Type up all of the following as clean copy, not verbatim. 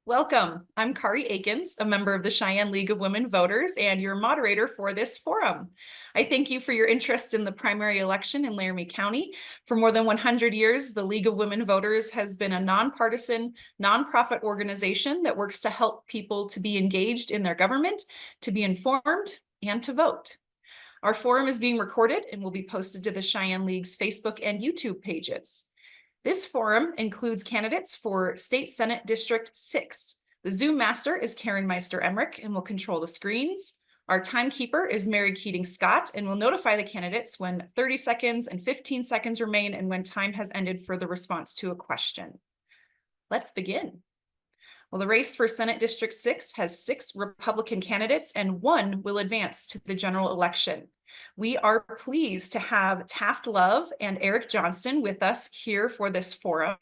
Welcome. I'm Kari Akins, a member of the Cheyenne League of Women Voters and your moderator for this forum. I thank you for your interest in the primary election in Laramie County. For more than 100 years, the League of Women Voters has been a nonpartisan, nonprofit organization that works to help people to be engaged in their government, to be informed, and to vote. Our forum is being recorded and will be posted to the Cheyenne League's Facebook and YouTube pages. This forum includes candidates for State Senate District 6. The Zoom master is Karen Meister Emmerich and will control the screens. Our timekeeper is Mary Keating Scott and will notify the candidates when 30 seconds and 15 seconds remain and when time has ended for the response to a question. Let's begin. Well, the race for Senate District 6 has 6 Republican candidates and 1 will advance to the general election. We are pleased to have Taft Love and Eric Johnston with us here for this forum.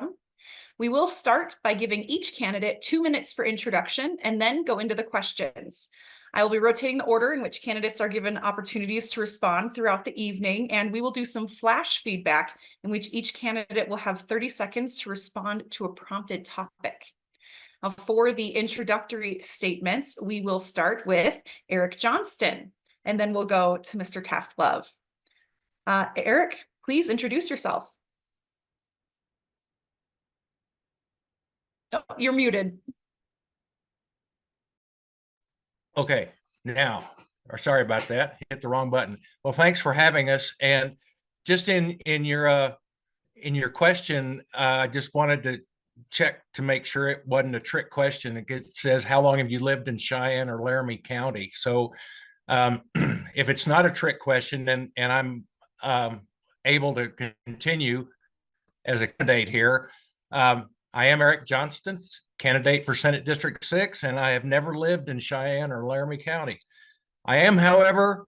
We will start by giving each candidate 2 minutes for introduction and then go into the questions. I will be rotating the order in which candidates are given opportunities to respond throughout the evening, and we will do some flash feedback in which each candidate will have 30 seconds to respond to a prompted topic. Now, for the introductory statements, we will start with Eric Johnston. And then we'll go to Mr. Taft Love. Eric, please introduce yourself. Oh, you're muted. Okay, now, or sorry about that, hit the wrong button. Well, thanks for having us. And just in your question, I just wanted to check to make sure it wasn't a trick question. It says, how long have you lived in Cheyenne or Laramie County? So if it's not a trick question and I'm able to continue as a candidate here, I am Eric Johnston, candidate for Senate District 6, and I have never lived in Cheyenne or Laramie County. I am, however,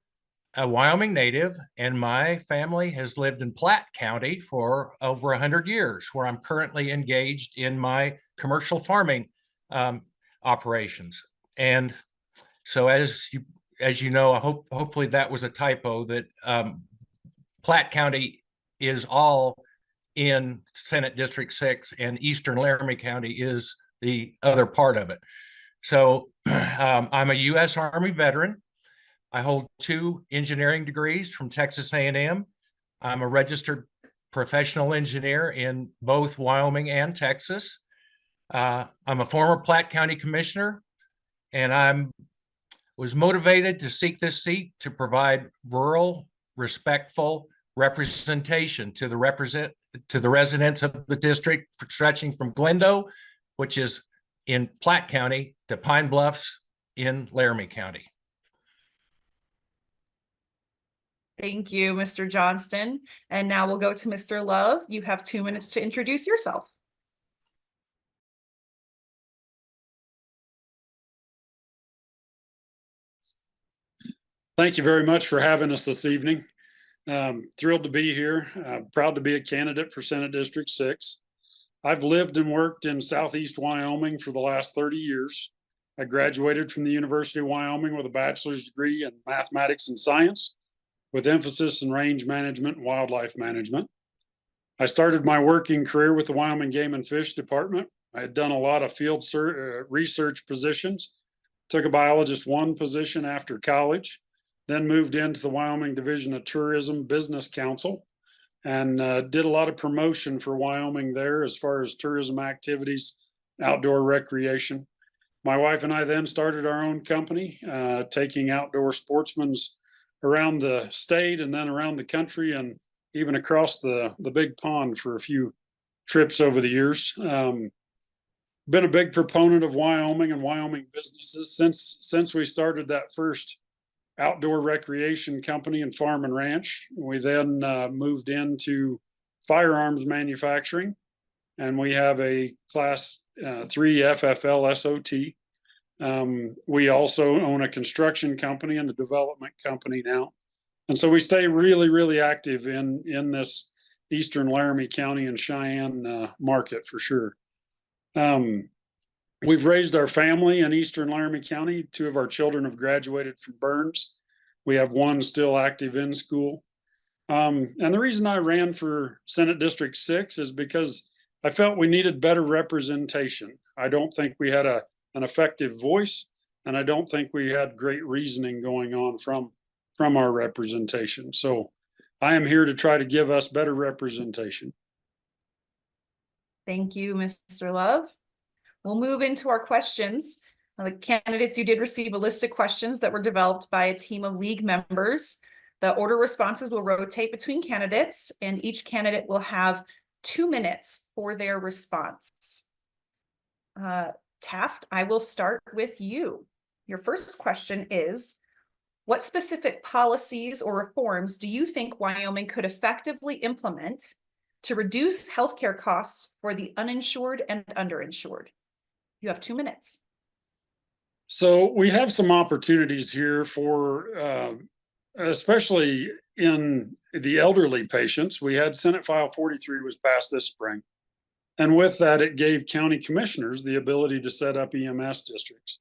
a Wyoming native, and my family has lived in Platte County for over 100 years, where I'm currently engaged in my commercial farming operations. And so as you know, hopefully that was a typo, that Platte County is all in Senate District 6 and Eastern Laramie County is the other part of it. So I'm a U.S. Army veteran. I hold 2 engineering degrees from Texas A&M. I'm a registered professional engineer in both Wyoming and Texas. I'm a former Platte County commissioner, and was motivated to seek this seat to provide rural, respectful representation to the residents of the district, stretching from Glendo, which is in Platte County, to Pine Bluffs in Laramie County. Thank you, Mr. Johnston. And now we'll go to Mr. Love. You have 2 minutes to introduce yourself. Thank you very much for having us this evening. Thrilled to be here. Proud to be a candidate for Senate District 6. I've lived and worked in Southeast Wyoming for the last 30 years. I graduated from the University of Wyoming with a bachelor's degree in mathematics and science, with emphasis in range management and wildlife management. I started my working career with the Wyoming Game and Fish Department. I had done a lot of field research positions, took a biologist 1 position after college, then moved into the Wyoming Division of Tourism Business Council and did a lot of promotion for Wyoming there as far as tourism activities, outdoor recreation. My wife and I then started our own company, taking outdoor sportsmen around the state and then around the country and even across the big pond for a few trips over the years. Been a big proponent of Wyoming and Wyoming businesses since we started that first outdoor recreation company and farm and ranch. We then moved into firearms manufacturing, and we have a class 3 FFL SOT. We also own a construction company and a development company now. And so we stay really, really active in this Eastern Laramie County and Cheyenne market for sure. We've raised our family in Eastern Laramie County. 2 of our children have graduated from Burns. We have 1 still active in school. And the reason I ran for Senate District 6 is because I felt we needed better representation. I don't think we had an effective voice, and I don't think we had great reasoning going on from our representation. So I am here to try to give us better representation. Thank you, Mr. Love. We'll move into our questions. Now, the candidates, you did receive a list of questions that were developed by a team of league members. The order responses will rotate between candidates, and each candidate will have 2 minutes for their response. Taft, I will start with you. Your first question is, what specific policies or reforms do you think Wyoming could effectively implement to reduce healthcare costs for the uninsured and underinsured? You have 2 minutes. So we have some opportunities here for, especially in the elderly patients. We had Senate File 43 was passed this spring. And with that, it gave county commissioners the ability to set up EMS districts.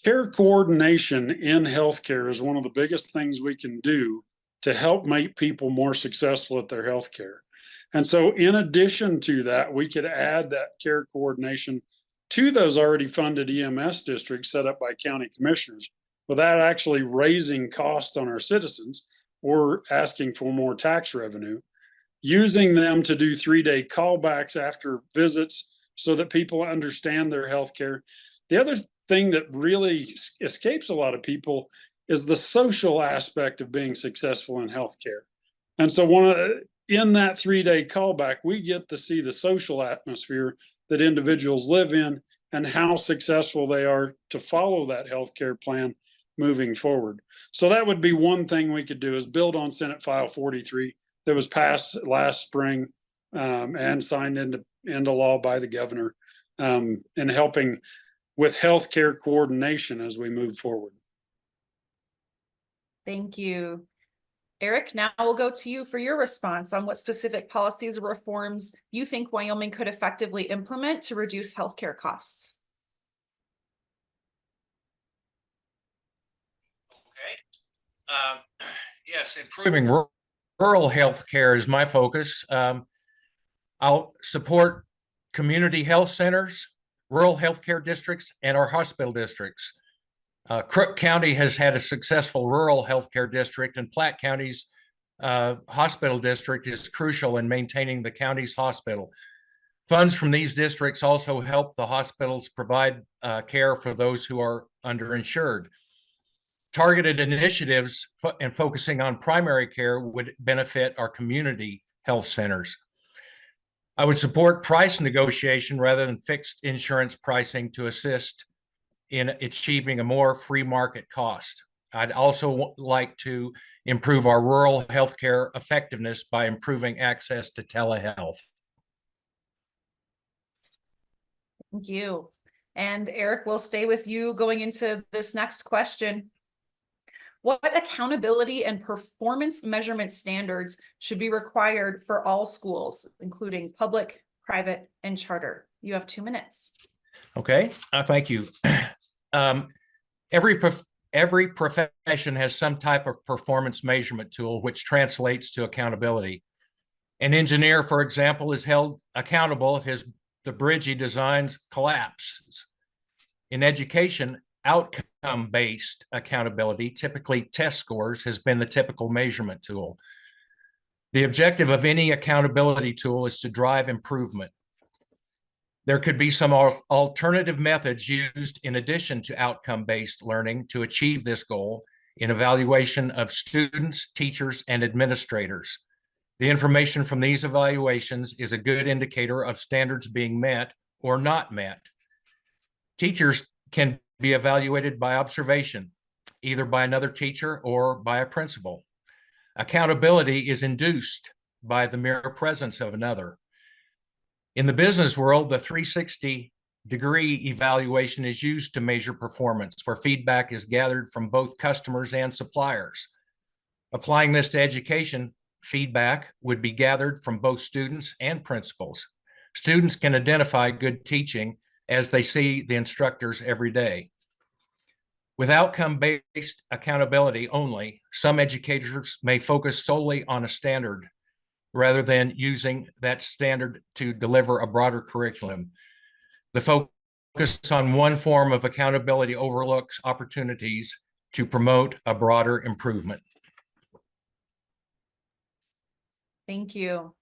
Care coordination in healthcare is one of the biggest things we can do to help make people more successful at their healthcare. And so in addition to that, we could add that care coordination to those already funded EMS districts set up by county commissioners without actually raising cost on our citizens or asking for more tax revenue, using them to do 3-day callbacks after visits so that people understand their healthcare. The other thing that really escapes a lot of people is the social aspect of being successful in healthcare. And so in that 3-day callback, we get to see the social atmosphere that individuals live in and how successful they are to follow that healthcare plan moving forward. So that would be one thing we could do, is build on Senate File 43 that was passed last spring and signed into law by the governor, and helping with healthcare coordination as we move forward. Thank you. Eric, now we'll go to you for your response on what specific policies or reforms you think Wyoming could effectively implement to reduce healthcare costs. Okay. Yes, improving rural healthcare is my focus. I'll support community health centers, rural healthcare districts, and our hospital districts. Crook County has had a successful rural healthcare district, and Platte County's hospital district is crucial in maintaining the county's hospital. Funds from these districts also help the hospitals provide care for those who are underinsured. Targeted initiatives and focusing on primary care would benefit our community health centers. I would support price negotiation rather than fixed insurance pricing to assist in achieving a more free market cost. I'd also like to improve our rural healthcare effectiveness by improving access to telehealth. Thank you. And Eric, we'll stay with you going into this next question. What accountability and performance measurement standards should be required for all schools, including public, private, and charter? You have 2 minutes. Okay, thank you. Every profession has some type of performance measurement tool which translates to accountability. An engineer, for example, is held accountable if the bridge he designs collapses. In education, outcome-based accountability, typically test scores, has been the typical measurement tool. The objective of any accountability tool is to drive improvement. There could be some alternative methods used in addition to outcome-based learning to achieve this goal in evaluation of students, teachers, and administrators. The information from these evaluations is a good indicator of standards being met or not met. Teachers can be evaluated by observation, either by another teacher or by a principal. Accountability is induced by the mere presence of another. In the business world, the 360-degree evaluation is used to measure performance, where feedback is gathered from both customers and suppliers. Applying this to education, feedback would be gathered from both students and principals. Students can identify good teaching as they see the instructors every day. With outcome-based accountability only, some educators may focus solely on a standard rather than using that standard to deliver a broader curriculum. The focus on one form of accountability overlooks opportunities to promote a broader improvement. Thank you.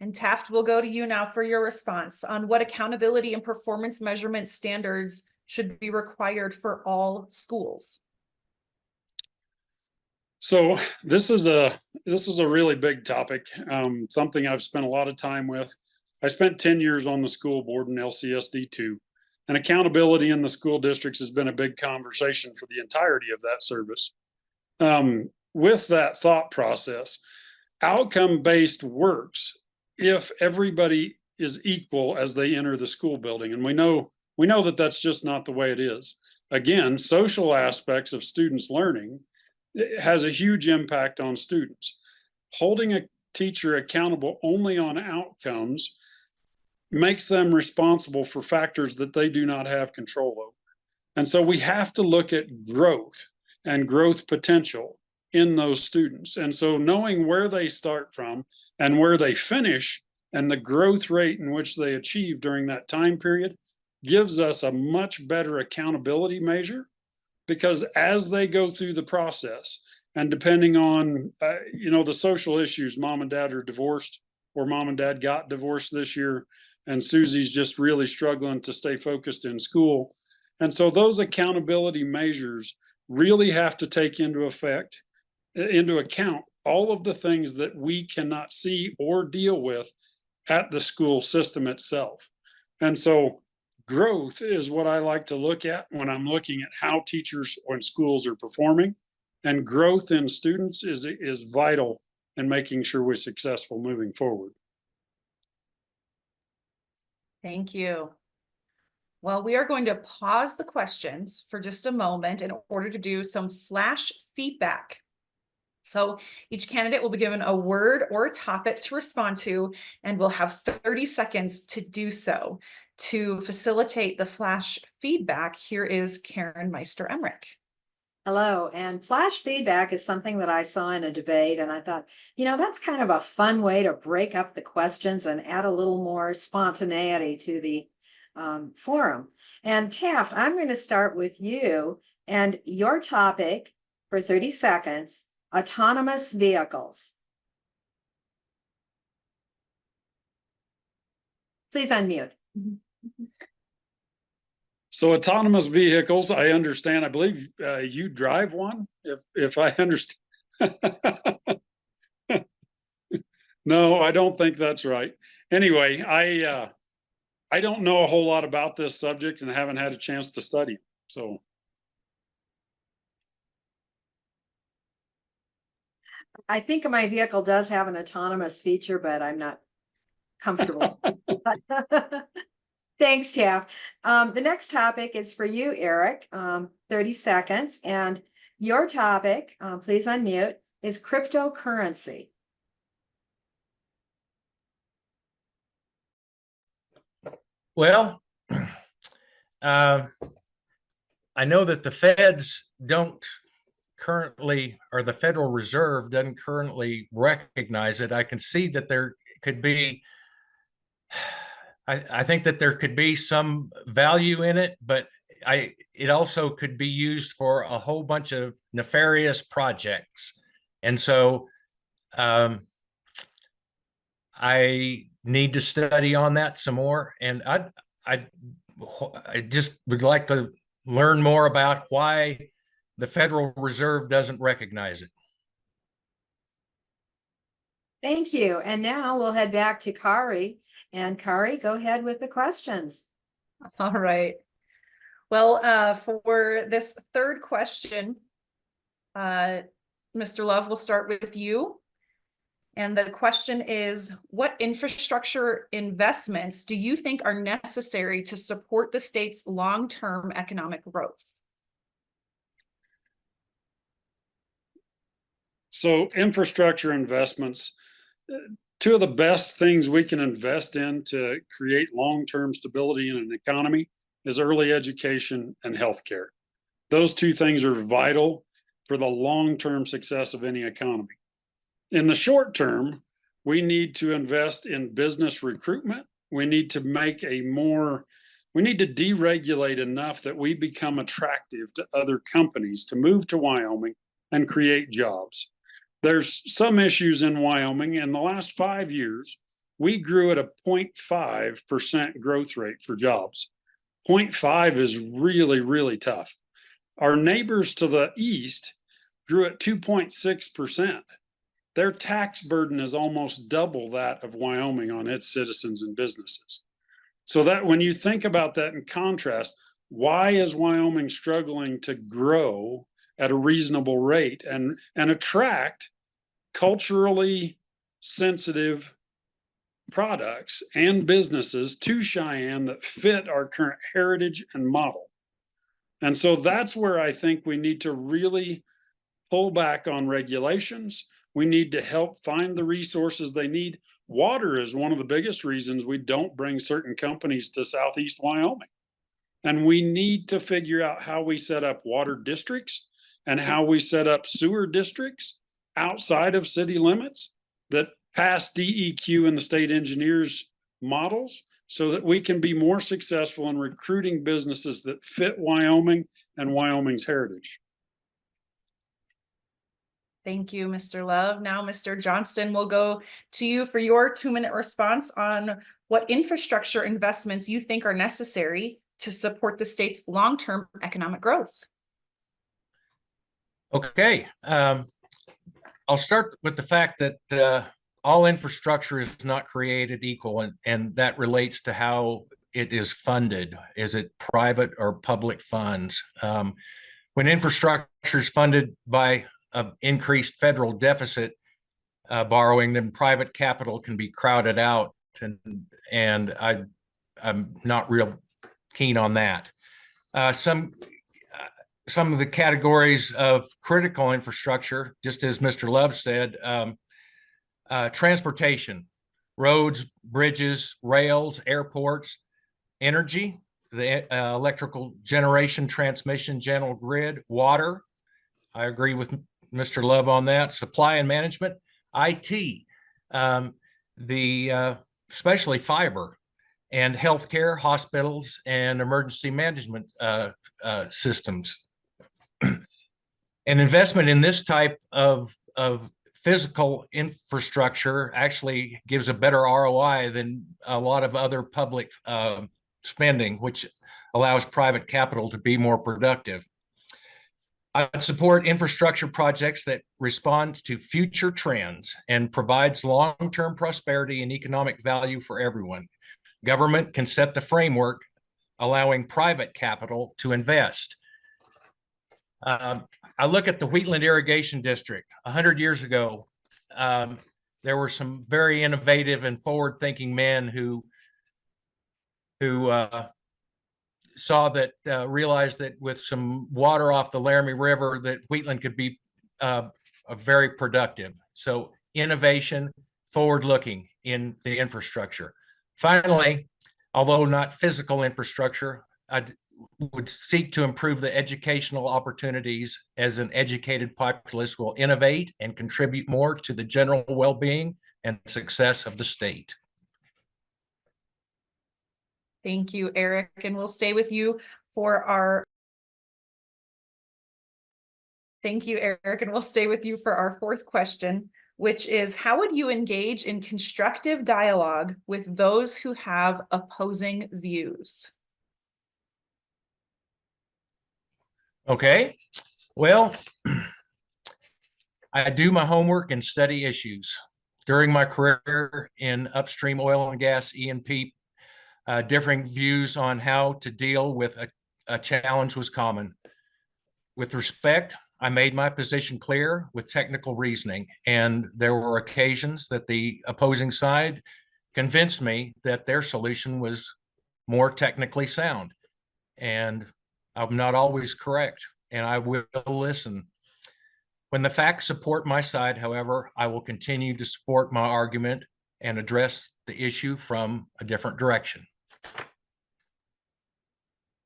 And Taft, we'll go to you now for your response on what accountability and performance measurement standards should be required for all schools. So this is a really big topic, something I've spent a lot of time with. I spent 10 years on the school board in LCSD2, and accountability in the school districts has been a big conversation for the entirety of that service. With that thought process, outcome-based works if everybody is equal as they enter the school building, and we know that that's just not the way it is. Again, social aspects of students learning has a huge impact on students. Holding a teacher accountable only on outcomes makes them responsible for factors that they do not have control over. And so we have to look at growth and growth potential in those students. And so knowing where they start from and where they finish and the growth rate in which they achieve during that time period gives us a much better accountability measure, because as they go through the process, and depending on the social issues, mom and dad are divorced, or mom and dad got divorced this year, and Susie's just really struggling to stay focused in school. And so those accountability measures really have to take into account all of the things that we cannot see or deal with at the school system itself. And so growth is what I like to look at when I'm looking at how teachers or schools are performing. And growth in students is vital in making sure we're successful moving forward. Thank you. Well, we are going to pause the questions for just a moment in order to do some flash feedback. So each candidate will be given a word or a topic to respond to, and we'll have 30 seconds to do so. To facilitate the flash feedback, here is Karen Meister-Emmerich. Hello, and flash feedback is something that I saw in a debate, and I thought, that's kind of a fun way to break up the questions and add a little more spontaneity to the forum. And Taft, I'm going to start with you and your topic for 30 seconds, autonomous vehicles. Please unmute. So autonomous vehicles, I understand, I believe you drive one, if I understand. No, I don't think that's right. Anyway, I don't know a whole lot about this subject and haven't had a chance to study it, so. I think my vehicle does have an autonomous feature, but I'm not comfortable. Thanks, Taft. The next topic is for you, Eric. 30 seconds. And your topic, please unmute, is cryptocurrency. Well, I know that the feds don't currently, or the Federal Reserve doesn't currently recognize it. I can see that there could be, I think that there could be some value in it, but it also could be used for a whole bunch of nefarious projects. And so I need to study on that some more. And I just would like to learn more about why the Federal Reserve doesn't recognize it. Thank you. And now we'll head back to Kari. And Kari, go ahead with the questions. All right. Well, for this third question, Mr. Love, we'll start with you. And the question is, what infrastructure investments do you think are necessary to support the state's long-term economic growth? So infrastructure investments, two of the best things we can invest in to create long-term stability in an economy is early education and healthcare. Those two things are vital for the long-term success of any economy. In the short term, we need to invest in business recruitment. We need to make a more We need to deregulate enough that we become attractive to other companies to move to Wyoming and create jobs. There's some issues in Wyoming. In the last 5 years, we grew at a 0.5% growth rate for jobs. 0.5 is really, really tough. Our neighbors to the east grew at 2.6%. Their tax burden is almost double that of Wyoming on its citizens and businesses. So that when you think about that in contrast, why is Wyoming struggling to grow at a reasonable rate and attract culturally sensitive products and businesses to Cheyenne that fit our current heritage and model? And so that's where I think we need to really pull back on regulations. We need to help find the resources they need. Water is one of the biggest reasons we don't bring certain companies to Southeast Wyoming. And we need to figure out how we set up water districts and how we set up sewer districts outside of city limits that pass DEQ and the state engineers models, so that we can be more successful in recruiting businesses that fit Wyoming and Wyoming's heritage. Thank you, Mr. Love. Now, Mr. Johnston, we'll go to you for your 2-minute response on what infrastructure investments you think are necessary to support the state's long-term economic growth. Okay. I'll start with the fact that all infrastructure is not created equal, and that relates to how it is funded. Is it private or public funds? When infrastructure is funded by increased federal deficit borrowing, then private capital can be crowded out, and I'm not real keen on that. Some of the categories of critical infrastructure, just as Mr. Love said, transportation, roads, bridges, rails, airports, energy, the electrical generation, transmission, general grid, water. I agree with Mr. Love on that. Supply and management, IT, especially fiber, and healthcare, hospitals, and emergency management systems. An investment in this type of physical infrastructure actually gives a better ROI than a lot of other public spending, which allows private capital to be more productive. I would support infrastructure projects that respond to future trends and provides long-term prosperity and economic value for everyone. Government can set the framework, allowing private capital to invest. I look at the Wheatland Irrigation District. 100 years ago, there were some very innovative and forward-thinking men who realized that with some water off the Laramie River, that Wheatland could be very productive. So innovation, forward-looking in the infrastructure. Finally, although not physical infrastructure, I would seek to improve the educational opportunities, as an educated populace will innovate and contribute more to the general well-being and success of the state. Thank you, Eric. And we'll stay with you for our fourth question, which is, how would you engage in constructive dialogue with those who have opposing views? Okay, well, I do my homework and study issues. During my career in upstream oil and gas E&P, differing views on how to deal with a challenge was common. With respect, I made my position clear with technical reasoning, and there were occasions that the opposing side convinced me that their solution was more technically sound. And I'm not always correct, and I will listen. When the facts support my side, however, I will continue to support my argument and address the issue from a different direction.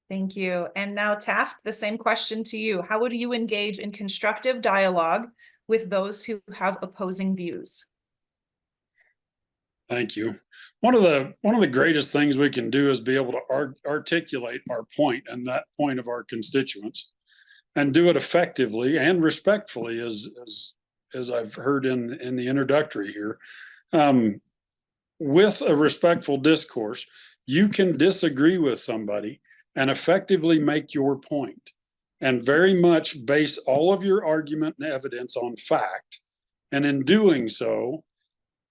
Thank you. And now, Taft, the same question to you. How would you engage in constructive dialogue with those who have opposing views? Thank you. One of the greatest things we can do is be able to articulate our point and that point of our constituents, and do it effectively and respectfully, as I've heard in the introductory here. With a respectful discourse, you can disagree with somebody and effectively make your point, and very much base all of your argument and evidence on fact. And in doing so,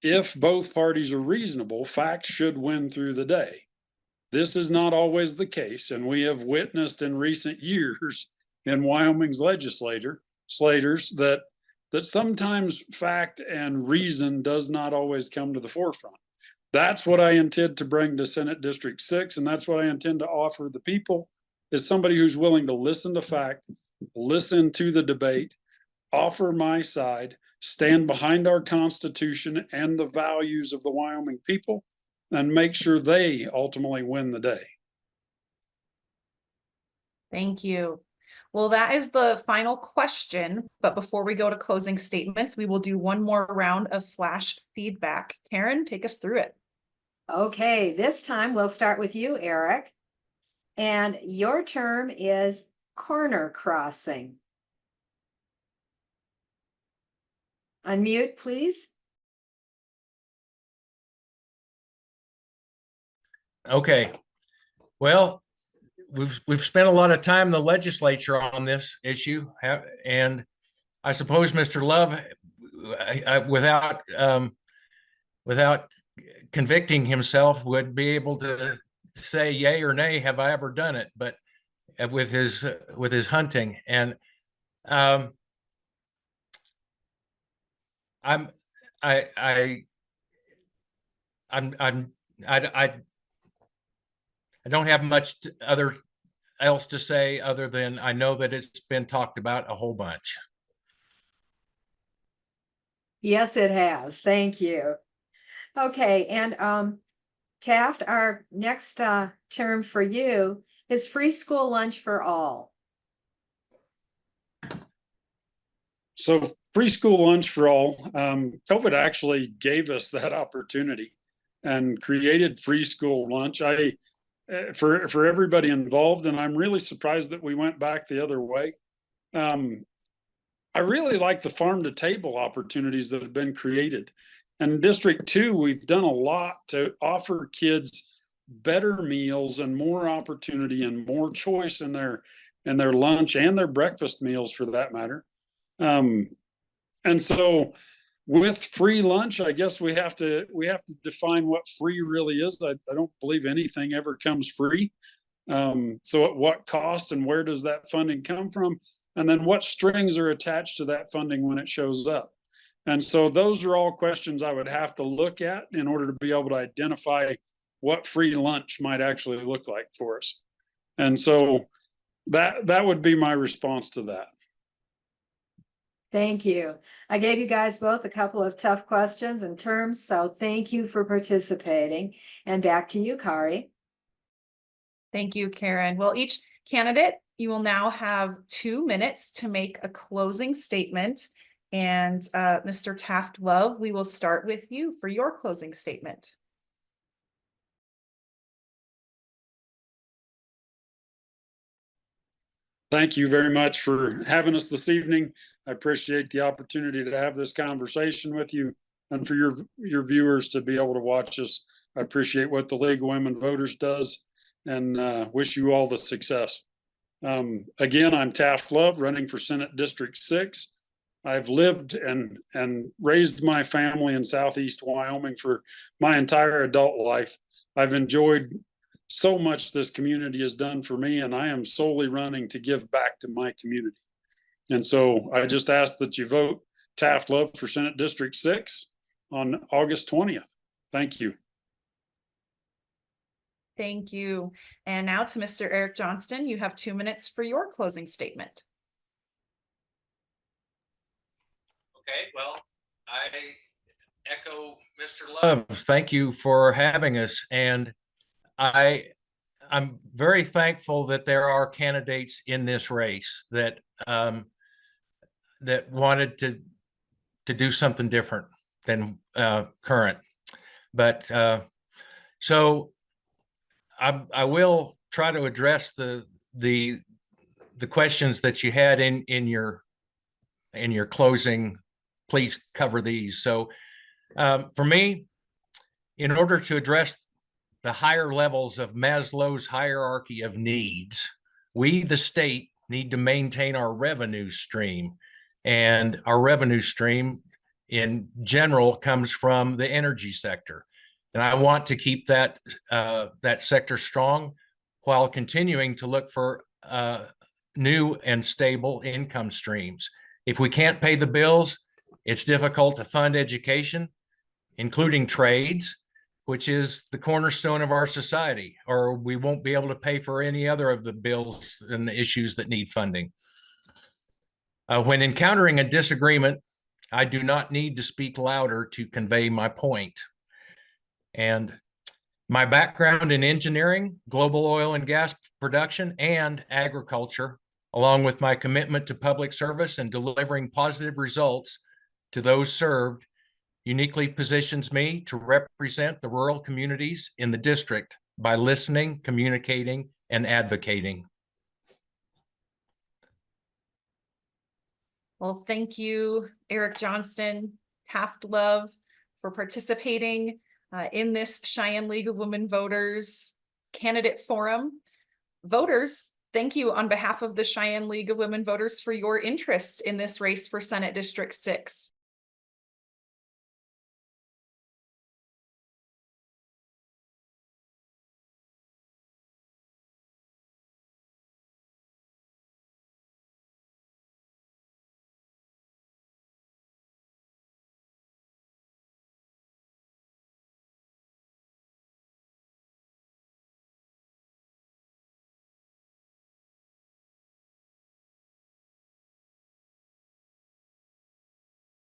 if both parties are reasonable, facts should win through the day. This is not always the case, and we have witnessed in recent years in Wyoming's legislators that sometimes fact and reason does not always come to the forefront. That's what I intend to bring to Senate District 6, and that's what I intend to offer the people, is somebody who's willing to listen to fact, listen to the debate, offer my side, stand behind our Constitution and the values of the Wyoming people, and make sure they ultimately win the day. Thank you. Well, that is the final question, but before we go to closing statements, we will do one more round of flash feedback. Karen, take us through it. Okay, this time we'll start with you, Eric. And your term is corner crossing. Unmute, please. Okay. Well, we've spent a lot of time in the legislature on this issue, and I suppose Mr. Love, without convicting himself, would be able to say yay or nay, have I ever done it? But with his hunting, and I don't have much else to say other than I know that it's been talked about a whole bunch. Yes, it has. Thank you. Okay, and Taft, our next term for you is free school lunch for all. So free school lunch for all, COVID actually gave us that opportunity and created free school lunch. For everybody involved, and I'm really surprised that we went back the other way. I really like the farm to table opportunities that have been created. And in District 2, we've done a lot to offer kids better meals and more opportunity and more choice in their lunch and their breakfast meals, for that matter. And so with free lunch, I guess we have to define what free really is. I don't believe anything ever comes free. So at what cost, and where does that funding come from? And then what strings are attached to that funding when it shows up? And so those are all questions I would have to look at in order to be able to identify what free lunch might actually look like for us. And so that would be my response to that. Thank you. I gave you guys both a couple of tough questions and terms, so thank you for participating. And back to you, Kari. Thank you, Karen. Well, each candidate, you will now have 2 minutes to make a closing statement. And Mr. Taft Love, we will start with you for your closing statement. Thank you very much for having us this evening. I appreciate the opportunity to have this conversation with you, and for your viewers to be able to watch us. I appreciate what the League of Women Voters does, and wish you all the success. Again, I'm Taft Love, running for Senate District 6. I've lived and raised my family in Southeast Wyoming for my entire adult life. I've enjoyed so much this community has done for me, and I am solely running to give back to my community. And so I just ask that you vote Taft Love for Senate District 6 on August 20th. Thank you. Thank you. And now to Mr. Eric Johnston, you have 2 minutes for your closing statement. Okay, well, I echo Mr. Love. Thank you for having us. And I'm very thankful that there are candidates in this race that that wanted to do something different than current. But so I will try to address the questions that you had in your closing. Please cover these. So for me, in order to address the higher levels of Maslow's hierarchy of needs, we, the state, need to maintain our revenue stream. And our revenue stream in general comes from the energy sector. And I want to keep that sector strong while continuing to look for new and stable income streams. If we can't pay the bills, it's difficult to fund education, including trades, which is the cornerstone of our society, or we won't be able to pay for any other of the bills and the issues that need funding. When encountering a disagreement, I do not need to speak louder to convey my point. And my background in engineering, global oil and gas production, and agriculture, along with my commitment to public service and delivering positive results to those served, uniquely positions me to represent the rural communities in the district by listening, communicating, and advocating. Well, thank you, Eric Johnston, Taft Love, for participating in this Cheyenne League of Women Voters Candidate Forum. Voters, thank you on behalf of the Cheyenne League of Women Voters for your interest in this race for Senate District 6.